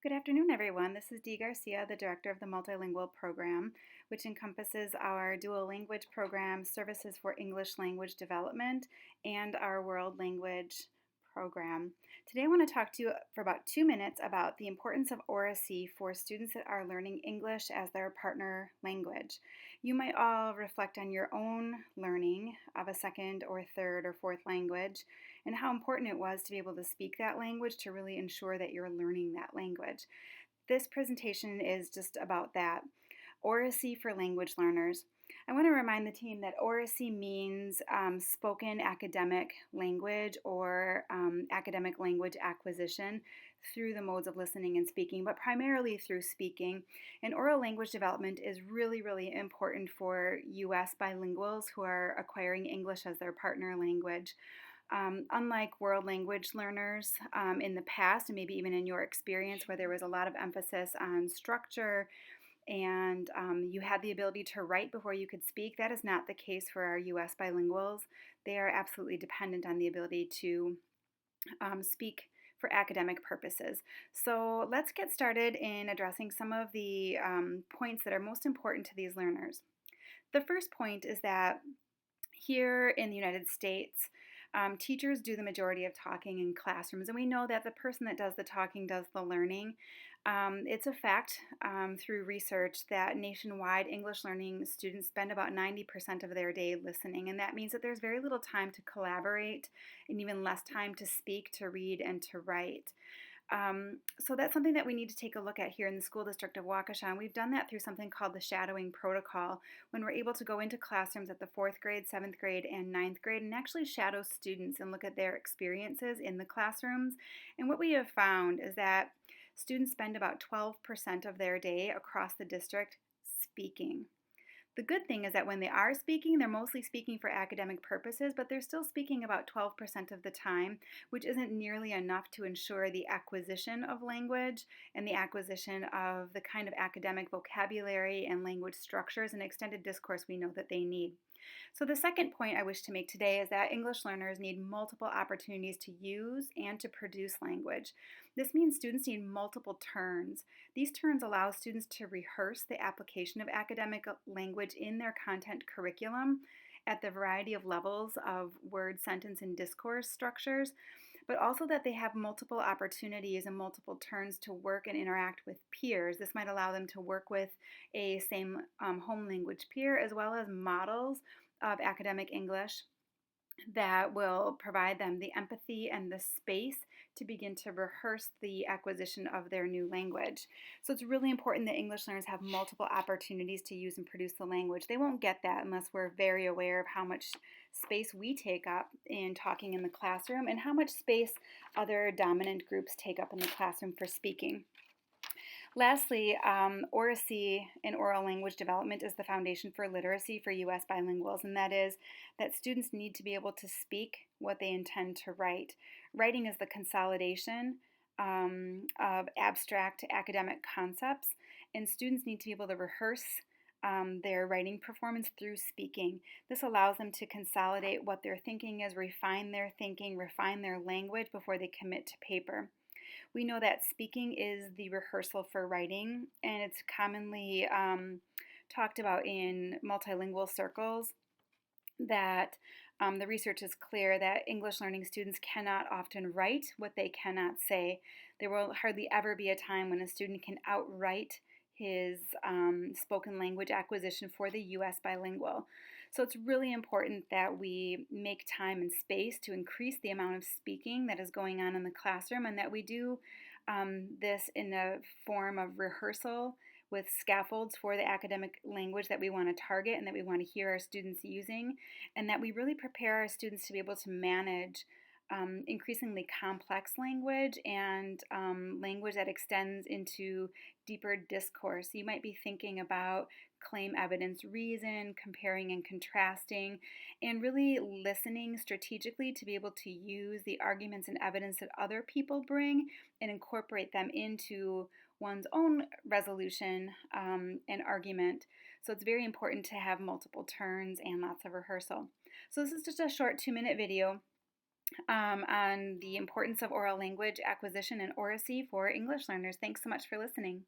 Good afternoon, everyone. This is Dee Garcia, the director of the Multilingual Program, which encompasses our dual language program, services for English language development, and our world language program. Today, I want to talk to you for about 2 minutes about the importance of Oracy for students that are learning English as their partner language. You might all reflect on your own learning of a second or third or fourth language and how important it was to be able to speak that language to really ensure that you're learning that language. This presentation is just about that. Oracy for language learners. I want to remind the team that Oracy means spoken academic language or academic language acquisition through the modes of listening and speaking, but primarily through speaking. And oral language development is really, really important for U.S. bilinguals who are acquiring English as their partner language. Unlike world language learners in the past, and maybe even in your experience, where there was a lot of emphasis on structure and you had the ability to write before you could speak, that is not the case for our U.S. bilinguals. They are absolutely dependent on the ability to speak for academic purposes. So let's get started in addressing some of the points that are most important to these learners. The first point is that here in the United States, teachers do the majority of talking in classrooms, and we know that the person that does the talking does the learning. It's a fact through research that nationwide English learning students spend about 90% of their day listening, and that means that there's very little time to collaborate and even less time to speak, to read, and to write. So that's something that we need to take a look at here in the school district of Waukesha, and we've done that through something called the shadowing protocol, when we're able to go into classrooms at the 4th grade, 7th grade, and 9th grade and actually shadow students and look at their experiences in the classrooms. And what we have found is that students spend about 12% of their day across the district speaking. The good thing is that when they are speaking, they're mostly speaking for academic purposes, but they're still speaking about 12% of the time, which isn't nearly enough to ensure the acquisition of language and the acquisition of the kind of academic vocabulary and language structures and extended discourse we know that they need. So the second point I wish to make today is that English learners need multiple opportunities to use and to produce language. This means students need multiple turns. These turns allow students to rehearse the application of academic language in their content curriculum at the variety of levels of word, sentence, and discourse structures, but also that they have multiple opportunities and multiple turns to work and interact with peers. This might allow them to work with a same home language peer as well as models of academic English that will provide them the empathy and the space to begin to rehearse the acquisition of their new language. So it's really important that English learners have multiple opportunities to use and produce the language. They won't get that unless we're very aware of how much space we take up in talking in the classroom and how much space other dominant groups take up in the classroom for speaking. Lastly, Oracy in oral language development is the foundation for literacy for U.S. bilinguals, and that is that students need to be able to speak what they intend to write. Writing is the consolidation of abstract academic concepts, and students need to be able to rehearse their writing performance through speaking. This allows them to consolidate what their thinking is, refine their thinking, refine their language before they commit to paper. We know that speaking is the rehearsal for writing, and it's commonly talked about in multilingual circles that the research is clear that English learning students cannot often write what they cannot say. There will hardly ever be a time when a student can outright his spoken language acquisition for the U.S. bilingual. So it's really important that we make time and space to increase the amount of speaking that is going on in the classroom, and that we do this in a form of rehearsal with scaffolds for the academic language that we want to target and that we want to hear our students using, and that we really prepare our students to be able to manage increasingly complex language and language that extends into deeper discourse. You might be thinking about claim, evidence, reason, comparing and contrasting, and really listening strategically to be able to use the arguments and evidence that other people bring and incorporate them into one's own resolution and argument. So it's very important to have multiple turns and lots of rehearsal. So this is just a short 2-minute video on the importance of oral language acquisition and oracy for English learners. Thanks so much for listening.